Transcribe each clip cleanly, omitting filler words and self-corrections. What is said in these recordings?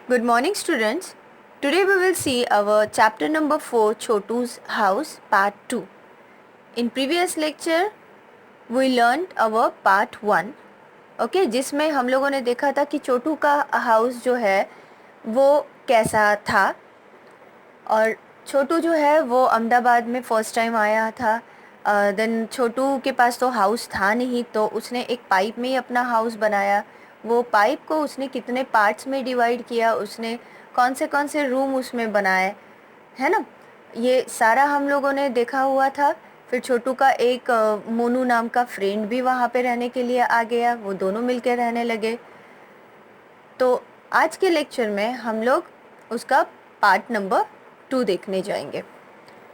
Good morning, students. Today we will see our chapter number 4, Chotu's House, part 2. In previous lecture, we learned our part 1, okay, जिसमें हम लोगों ने देखा था कि छोटू का हाउस जो है वो कैसा था। और छोटू जो है वो अहमदाबाद में फ़र्स्ट टाइम आया था। देन छोटू के पास तो हाउस था नहीं, तो उसने एक पाइप में ही अपना हाउस बनाया। वो पाइप को उसने कितने पार्ट्स में डिवाइड किया, उसने कौन से रूम उसमें बनाए, है ना, ये सारा हम लोगों ने देखा हुआ था। फिर छोटू का एक मोनू नाम का फ्रेंड भी वहाँ पे रहने के लिए आ गया, वो दोनों मिलकर रहने लगे। तो आज के लेक्चर में हम लोग उसका पार्ट नंबर 2 देखने जाएंगे।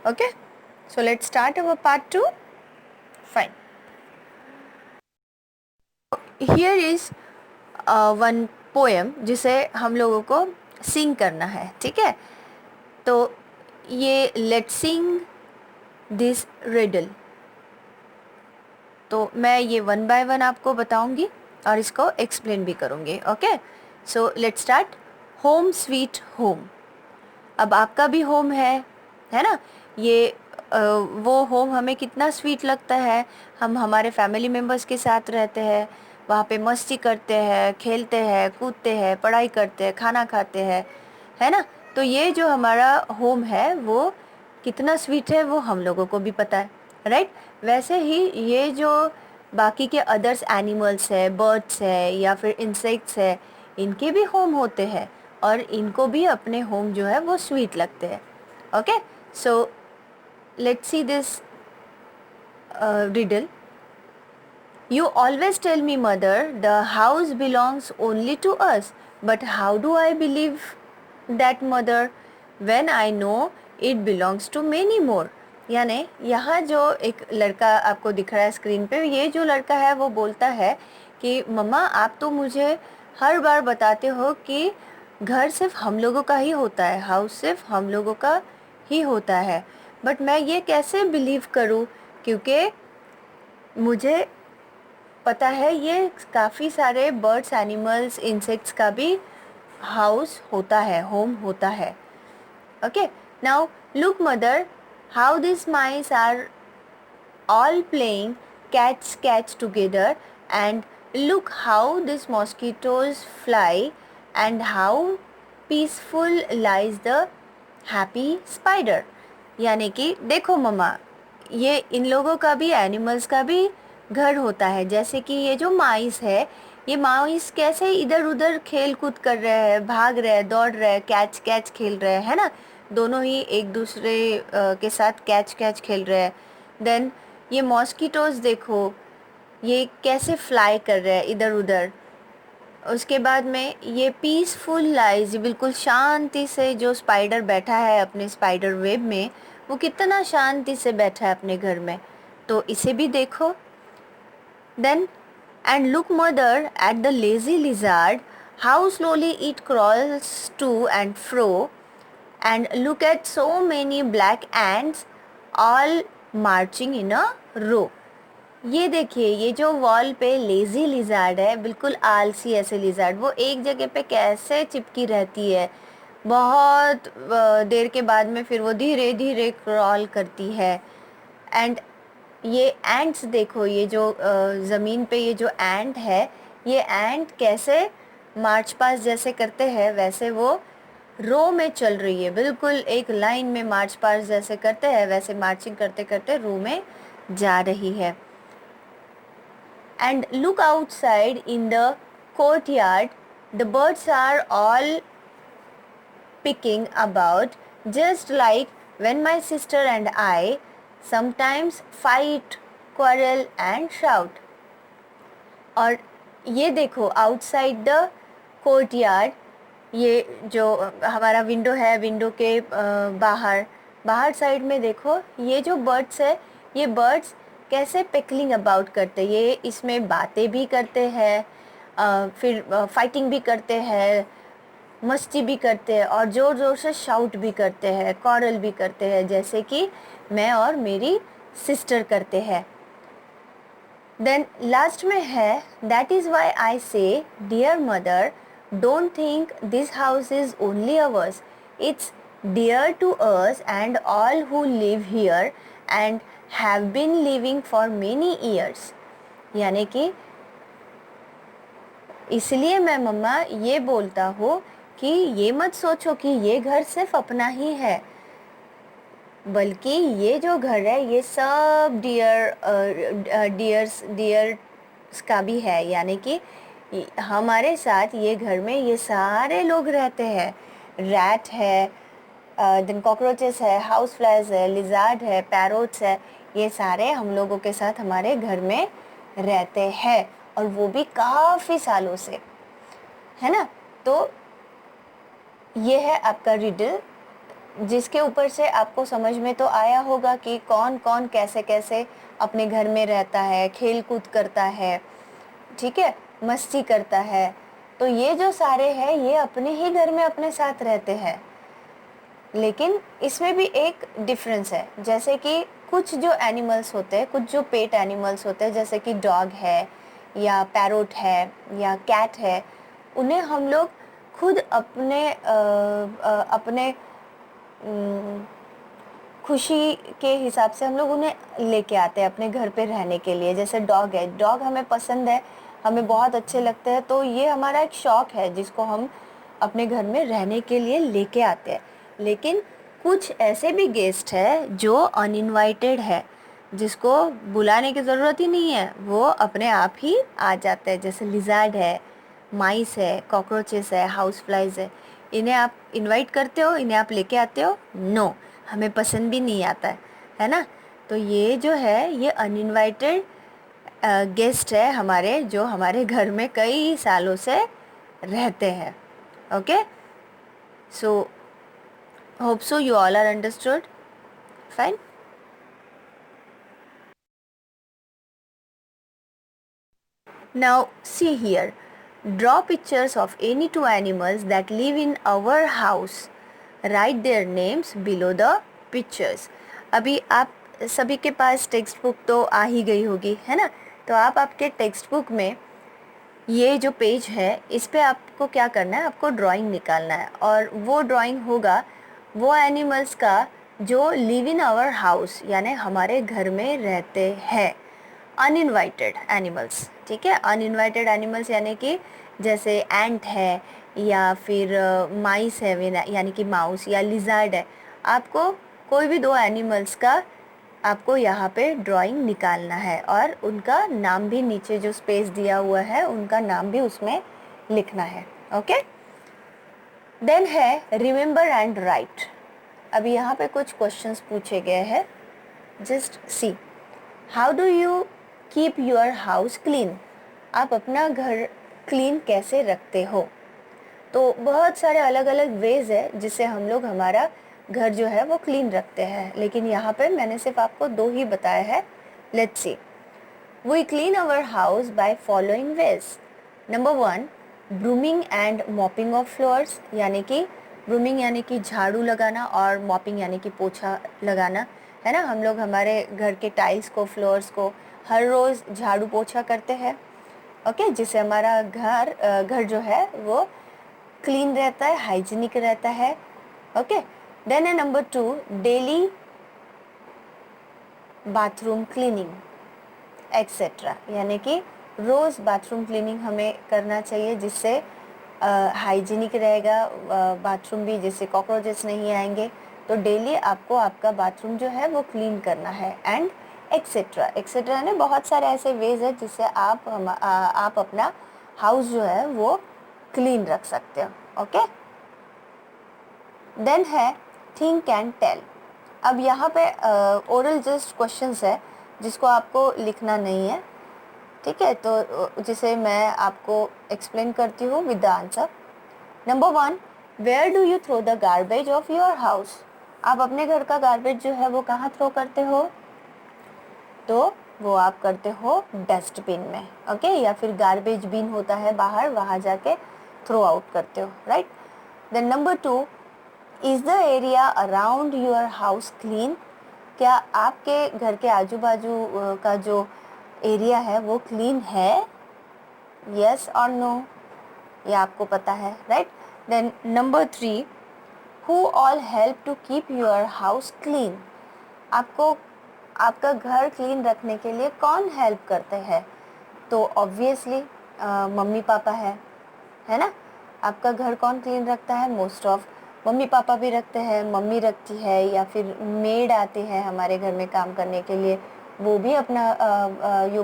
Okay, so let's start our part 2। Fine, here is one poem जिसे हम लोगों को सिंग करना है, ठीक है। तो ये लेट्स सिंग दिस रिडल। तो मैं ये वन बाय वन आपको बताऊंगी और इसको एक्सप्लेन भी करूंगी। Okay, so let's start. Home sweet home. अब आपका भी होम है ना। ये वो होम हमें कितना स्वीट लगता है। हम हमारे फैमिली मेम्बर्स के साथ रहते हैं, वहाँ पे मस्ती करते हैं, खेलते हैं, कूदते हैं, पढ़ाई करते हैं, खाना खाते हैं, है ना। तो ये जो हमारा होम है वो कितना स्वीट है वो हम लोगों को भी पता है, राइट। वैसे ही ये जो बाकी के अदर्स एनिमल्स है, बर्ड्स है या फिर इंसेक्ट्स है, इनके भी होम होते हैं और इनको भी अपने होम जो है वो स्वीट लगते हैं। Okay, so let's see this riddle. You always tell me, mother, the house belongs only to us. But how do I believe that, mother, when I know it belongs to many more? यानी यहाँ जो एक लड़का आपको दिख रहा है screen पे, ये जो लड़का है वो बोलता है कि मम्मा आप तो मुझे हर बार बताते हो कि घर सिर्फ हम लोगों का ही होता है, हाउस सिर्फ हम लोगों का ही होता है, बट मैं ये कैसे बिलीव करूँ, क्योंकि मुझे पता है ये काफ़ी सारे बर्ड्स, एनिमल्स, इंसेक्ट्स का भी हाउस होता है, होम होता है। Okay, now look mother, how this mice are all playing catch together, and look how these mosquitoes fly, and how peaceful lies the happy spider। यानी कि देखो मम्मा, ये इन लोगों का भी, एनिमल्स का भी घर होता है। जैसे कि ये जो माइस है, ये माइस कैसे इधर उधर खेल कूद कर रहे हैं, भाग रहे हैं, दौड़ रहे हैं, कैच कैच खेल रहे हैं, है ना। दोनों ही एक दूसरे के साथ कैच कैच खेल रहे हैं। देन ये मॉस्किटोज़ देखो, ये कैसे फ्लाई कर रहे हैं इधर उधर। उसके बाद में ये पीसफुल लाइज, बिल्कुल शांति से जो स्पाइडर बैठा है अपने स्पाइडर वेब में, वो कितना शांति से बैठा है अपने घर में, तो इसे भी देखो। Then and look mother at the lazy lizard, how slowly it crawls to and fro, and look at so many black ants all marching in a row। ये देखिए, ये जो वॉल पे लेजी लिजार्ड है, बिल्कुल आलसी ऐसे लिजार्ड, वो एक जगह पे कैसे चिपकी रहती है। बहुत देर के बाद में फिर वो धीरे धीरे क्रॉल करती है। एंड ये एंट्स देखो, ये जो ज़मीन पे ये जो एंट है, ये एंट कैसे मार्च पास जैसे करते हैं, वैसे वो रो में चल रही है, बिल्कुल एक लाइन में मार्च पास जैसे करते हैं वैसे मार्चिंग करते करते रो में जा रही है। And look outside in the courtyard, the birds are all picking about, just like when my sister and I sometimes fight, quarrel and shout। और ये देखो आउटसाइड द कोर्टयार्ड, ये जो हमारा विंडो है, विंडो के बाहर बाहर साइड में देखो, ये जो बर्ड्स है, ये बर्ड्स कैसे पेकलिंग अबाउट करते हैं, ये इसमें बातें भी करते हैं, फिर फाइटिंग भी करते हैं, मस्ती भी करते हैं और ज़ोर ज़ोर से शाउट भी करते हैं, कॉरल भी करते हैं, जैसे कि मैं और मेरी सिस्टर करते हैं। देन लास्ट में है, that is why I say dear mother, Don't think this house is only ours. It's dear to us and all who live here and have been living for many years. यानी कि इसलिए मैं मम्मा ये बोलता हूँ कि ये मत सोचो कि ये घर सिर्फ अपना ही है, बल्कि ये जो घर है ये सब डियर्स का भी है। यानी कि हमारे साथ ये घर में ये सारे लोग रहते हैं। रैट है, देन कॉकरोचेस है, हाउस फ्लाइज है, लिजार्ड है, पैरोट्स है, ये सारे हम लोगों के साथ हमारे घर में रहते हैं और वो भी काफ़ी सालों से, है ना। तो ये है आपका रिडल, जिसके ऊपर से आपको समझ में तो आया होगा कि कौन कौन कैसे कैसे अपने घर में रहता है, खेल कूद करता है, ठीक है, मस्ती करता है। तो ये जो सारे हैं ये अपने ही घर में अपने साथ रहते हैं, लेकिन इसमें भी एक डिफरेंस है। जैसे कि कुछ जो एनिमल्स होते हैं, कुछ जो पेट एनिमल्स होते हैं, जैसे कि डॉग है या पैरोट है या कैट है, उन्हें हम लोग खुद अपने खुशी के हिसाब से हम लोग उन्हें लेके आते हैं अपने घर पे रहने के लिए। जैसे डॉग है, डॉग हमें पसंद है, हमें बहुत अच्छे लगते हैं, तो ये हमारा एक शौक़ है जिसको हम अपने घर में रहने के लिए लेके आते हैं। लेकिन कुछ ऐसे भी गेस्ट है जो अनइनवाइटेड है, जिसको बुलाने की ज़रूरत ही नहीं है, वो अपने आप ही आ जाते हैं। जैसे लिज़ार्ड है, माइस है, कॉकरोचेस है, हाउस फ्लाइज है। इन्हें आप इनवाइट करते हो, इन्हें आप लेके आते हो? नो, हमें पसंद भी नहीं आता है ना। तो ये जो है ये अनइनवाइटेड गेस्ट है हमारे, जो हमारे घर में कई सालों से रहते हैं। Okay, so hope so you all are understood. Fine. Now see here, draw pictures of any two animals that live in our house. Write their names below the pictures. अभी आप सभी के पास टेक्स्ट बुक तो आ ही गई होगी, है ना। तो आप आपके टेक्स्ट बुक में ये जो पेज है इस पे आपको क्या करना है, आपको ड्राइंग निकालना है। और वो ड्राइंग होगा वो एनिमल्स का जो लिव इन आवर हाउस, यानी हमारे घर में रहते हैं, अनइनवाइटेड एनिमल्स। ठीक है, अनइनवाइटेड एनिमल्स यानी कि जैसे एंट है या फिर माइस है, यानी कि माउस, या लिजार्ड है। आपको कोई भी दो एनिमल्स का आपको यहाँ पे ड्राइंग निकालना है और उनका नाम भी नीचे जो स्पेस दिया हुआ है उनका नाम भी उसमें लिखना है। ओके, देन है रिमेंबर एंड राइट। अभी यहाँ पे कुछ क्वेश्चंस पूछे गए हैं, just see. How do you keep your house clean? आप अपना घर क्लीन कैसे रखते हो? तो बहुत सारे अलग अलग वेज है जिससे हम लोग हमारा घर जो है वो क्लीन रखते हैं, लेकिन यहाँ पे मैंने सिर्फ आपको दो ही बताया है। Let's see. We clean our house by following ways. Number 1, brooming and mopping of floors, यानी कि ब्रूमिंग यानी कि झाड़ू लगाना और मॉपिंग यानी कि पोछा लगाना, है ना। हम लोग हमारे घर के टाइल्स को, फ्लोर्स को हर रोज़ झाड़ू पोछा करते हैं, ओके, जिससे हमारा घर जो है वो क्लीन रहता है, हाइजीनिक रहता है। ओके, देन है number 2, daily bathroom cleaning etcetera, यानी कि रोज़ बाथरूम क्लीनिंग हमें करना चाहिए, जिससे हाइजीनिक रहेगा बाथरूम भी, जिससे कॉकरोचेस नहीं आएंगे। तो डेली आपको आपका बाथरूम जो है वो क्लीन करना है, एंड एक्सेट्रा एक्सेट्रा ने बहुत सारे ऐसे वेज है जिससे आप अपना हाउस जो है वो क्लीन रख सकते हो। Okay, then I think and tell. अब यहाँ पे ओरल जस्ट क्वेश्चंस है जिसको आपको लिखना नहीं है, ठीक है, तो जिसे मैं आपको एक्सप्लेन करती हूँ with the answer. Number 1, where do you throw the garbage of your house? आप अपने घर का गार्बेज जो है वो कहाँ थ्रो करते हो? तो वो आप करते हो डस्टबिन में, ओके, या फिर गार्बेज बिन होता है बाहर, वहाँ जाके थ्रो आउट करते हो, right. Then number 2, is the area around your house clean? क्या आपके घर के आजू बाजू का जो एरिया है वो क्लीन है? यस और नो? ये आपको पता है, right? Then number 3, who all help to keep your house clean? आपको आपका घर क्लीन रखने के लिए कौन हेल्प करते हैं? तो ऑब्वियसली मम्मी पापा है ना? आपका घर कौन क्लीन रखता है? मोस्ट ऑफ मम्मी पापा भी रखते हैं, मम्मी रखती है, या फिर मेड आती है हमारे घर में काम करने के लिए, वो भी अपना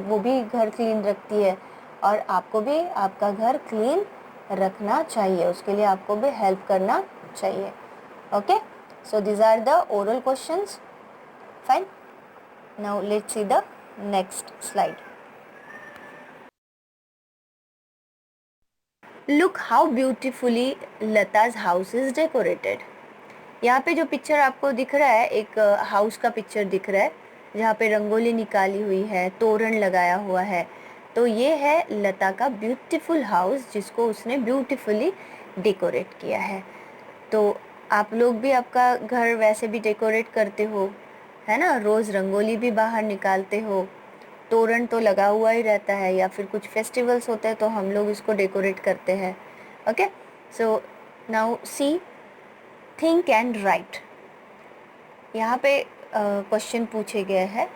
वो भी घर क्लीन रखती है। और आपको भी आपका घर क्लीन रखना चाहिए, उसके लिए आपको भी हेल्प करना चाहिए। Okay, so these are the oral questions. Fine. Now let's see the next slide. Look how beautifully Lata's house is decorated. यहाँ पे जो पिक्चर आपको दिख रहा है, एक हाउस का पिक्चर दिख रहा है जहाँ पे रंगोली निकाली हुई है, तोरण लगाया हुआ है। तो ये है लता का ब्यूटीफुल हाउस जिसको उसने ब्यूटीफुली डेकोरेट किया है। तो आप लोग भी आपका घर वैसे भी डेकोरेट करते हो, है ना? रोज़ रंगोली भी बाहर निकालते हो, तोरण तो लगा हुआ ही रहता है, या फिर कुछ फेस्टिवल्स होते हैं तो हम लोग इसको डेकोरेट करते हैं। Okay, so now see, think and write. यहाँ पे क्वेश्चन पूछे गए हैं,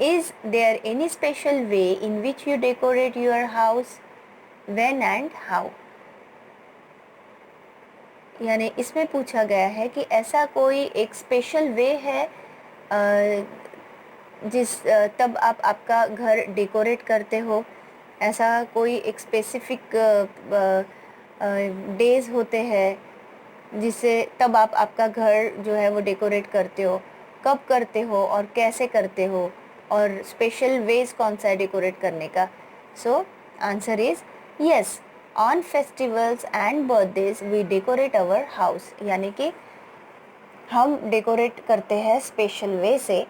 is there any special way in which you decorate your house, when and how? यानी इसमें पूछा गया है कि ऐसा कोई एक स्पेशल वे है तब आप आपका घर डेकोरेट करते हो, ऐसा कोई एक स्पेसिफिक डेज होते हैं जिससे तब आप आपका घर जो है वो डेकोरेट करते हो, कब करते हो और कैसे करते हो, और स्पेशल वेज कौन सा है डेकोरेट करने का? So answer is yes, on festivals and birthdays we decorate our house. यानी कि हम डेकोरेट करते हैं स्पेशल वे से,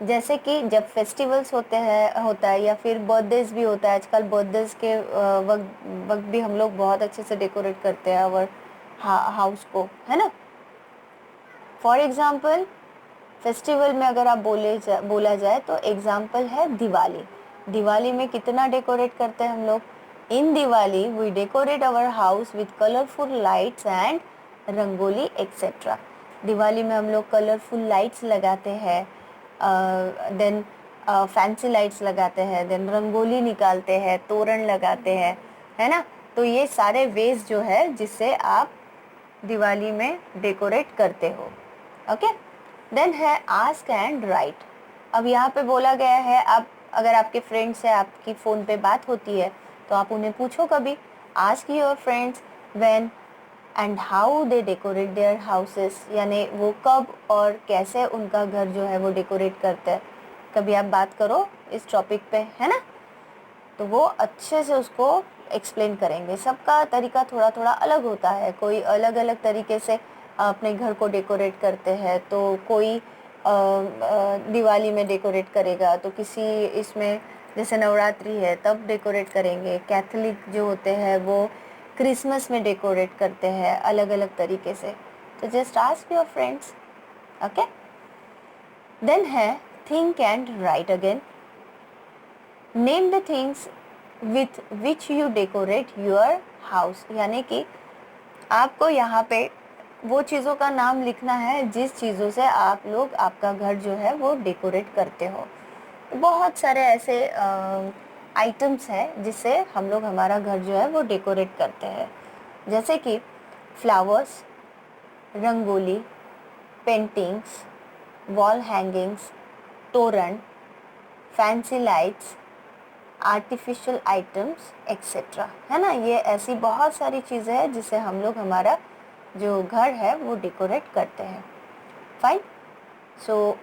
जैसे कि जब फेस्टिवल्स होता है या फिर बर्थडेज भी होता है। आजकल बर्थडेज के वक्त भी हम लोग बहुत अच्छे से डेकोरेट करते हैं आवर हाउस को, है ना? फॉर एग्जाम्पल फेस्टिवल में अगर आप बोला जाए तो एग्जाम्पल है दिवाली। दिवाली में कितना डेकोरेट करते हैं हम लोग? In Diwali we decorate our house with colourful lights and rangoli etcetera. Diwali में हम लोग कलरफुल लाइट्स लगाते हैं, देन फैंसी लाइट्स लगाते हैं, देन रंगोली निकालते हैं, तोरण लगाते हैं, है ना? तो ये सारे वेज जो है जिससे आप दिवाली में डेकोरेट करते हो। ओके, देन है आस्क एंड राइट। अब यहाँ पे बोला गया है, आप अगर आपके फ्रेंड्स से आपकी फ़ोन पे बात होती है तो आप उन्हें पूछो कभी, ask your friends when and how they decorate their houses, यानी वो कब और कैसे उनका घर जो है वो डेकोरेट करते हैं। कभी आप बात करो इस टॉपिक पे, है ना? तो वो अच्छे से उसको एक्सप्लेन करेंगे। सबका तरीका थोड़ा थोड़ा अलग होता है, कोई अलग अलग तरीके से अपने घर को डेकोरेट करते हैं। तो कोई दिवाली में डेकोरेट करेगा, तो किसी इसमें जैसे नवरात्रि है तब डेकोरेट करेंगे। कैथोलिक जो होते हैं वो क्रिसमस में डेकोरेट करते हैं अलग अलग तरीके से। तो just ask your friends. Okay, then I think and write again. Name the things with which you decorate your house. यानी कि आपको यहाँ पे वो चीज़ों का नाम लिखना है जिस चीज़ों से आप लोग आपका घर जो है वो डेकोरेट करते हो। बहुत सारे ऐसे आइटम्स हैं जिससे हम लोग हमारा घर जो है वो डेकोरेट करते हैं, जैसे कि flowers, rangoli, paintings, wall hangings, तोरण, fancy lights, artificial items etcetera, है ना? ये ऐसी बहुत सारी चीज़ें हैं जिससे हम लोग हमारा जो घर है वो डेकोरेट करते हैं। Fine, so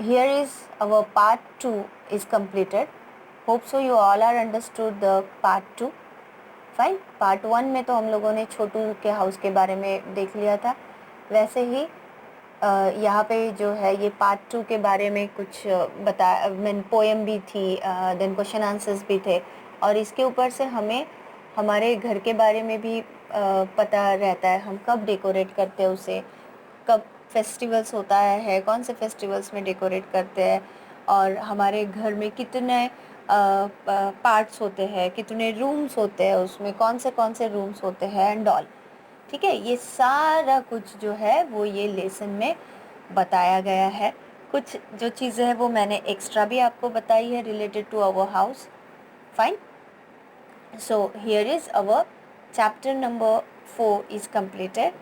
here is our part 2 is completed. Hope so you all are understood the part 2. Fine, part 1 में तो हम लोगों ने छोटू के हाउस के बारे में देख लिया था, वैसे ही यहाँ पे जो है ये पार्ट 2 के बारे में कुछ मीन पोएम भी थी, देन क्वेश्चन आंसर्स भी थे, और इसके ऊपर से हमें हमारे घर के बारे में भी पता रहता है, हम कब डेकोरेट करते हैं उसे, कब फेस्टिवल्स होता है कौन से फेस्टिवल्स में डेकोरेट करते हैं, और हमारे घर में कितने पार्ट्स होते हैं, कितने रूम्स होते हैं, उसमें कौन से रूम्स होते हैं एंड ऑल। ठीक है, ये सारा कुछ जो है वो ये लेसन में बताया गया है। कुछ जो चीज़ें हैं वो मैंने एक्स्ट्रा भी आपको बताई है related to our house. Fine, so here is our chapter number 4 is completed.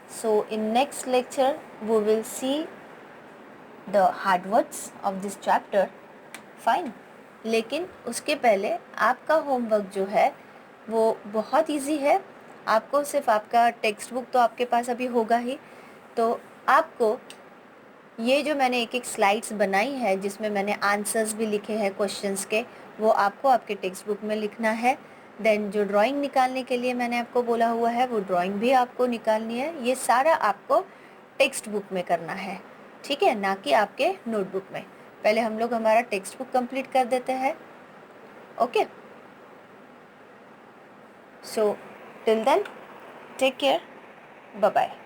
So in next lecture we will see the hard words of this chapter. Fine, लेकिन उसके पहले आपका होमवर्क जो है वो बहुत इजी है। आपको सिर्फ आपका टेक्स्ट बुक तो आपके पास अभी होगा ही, तो आपको ये जो मैंने एक एक स्लाइड्स बनाई है जिसमें मैंने आंसर्स भी लिखे हैं क्वेश्चंस के, वो आपको आपके टेक्स्ट बुक में लिखना है। देन जो ड्राइंग निकालने के लिए मैंने आपको बोला हुआ है वो ड्राइंग भी आपको निकालनी है। ये सारा आपको टेक्स्ट बुक में करना है, ठीक है, ना कि आपके नोटबुक में। पहले हम लोग हमारा टेक्स्ट बुक कंप्लीट कर देते हैं। Okay, so till then take care, bye bye.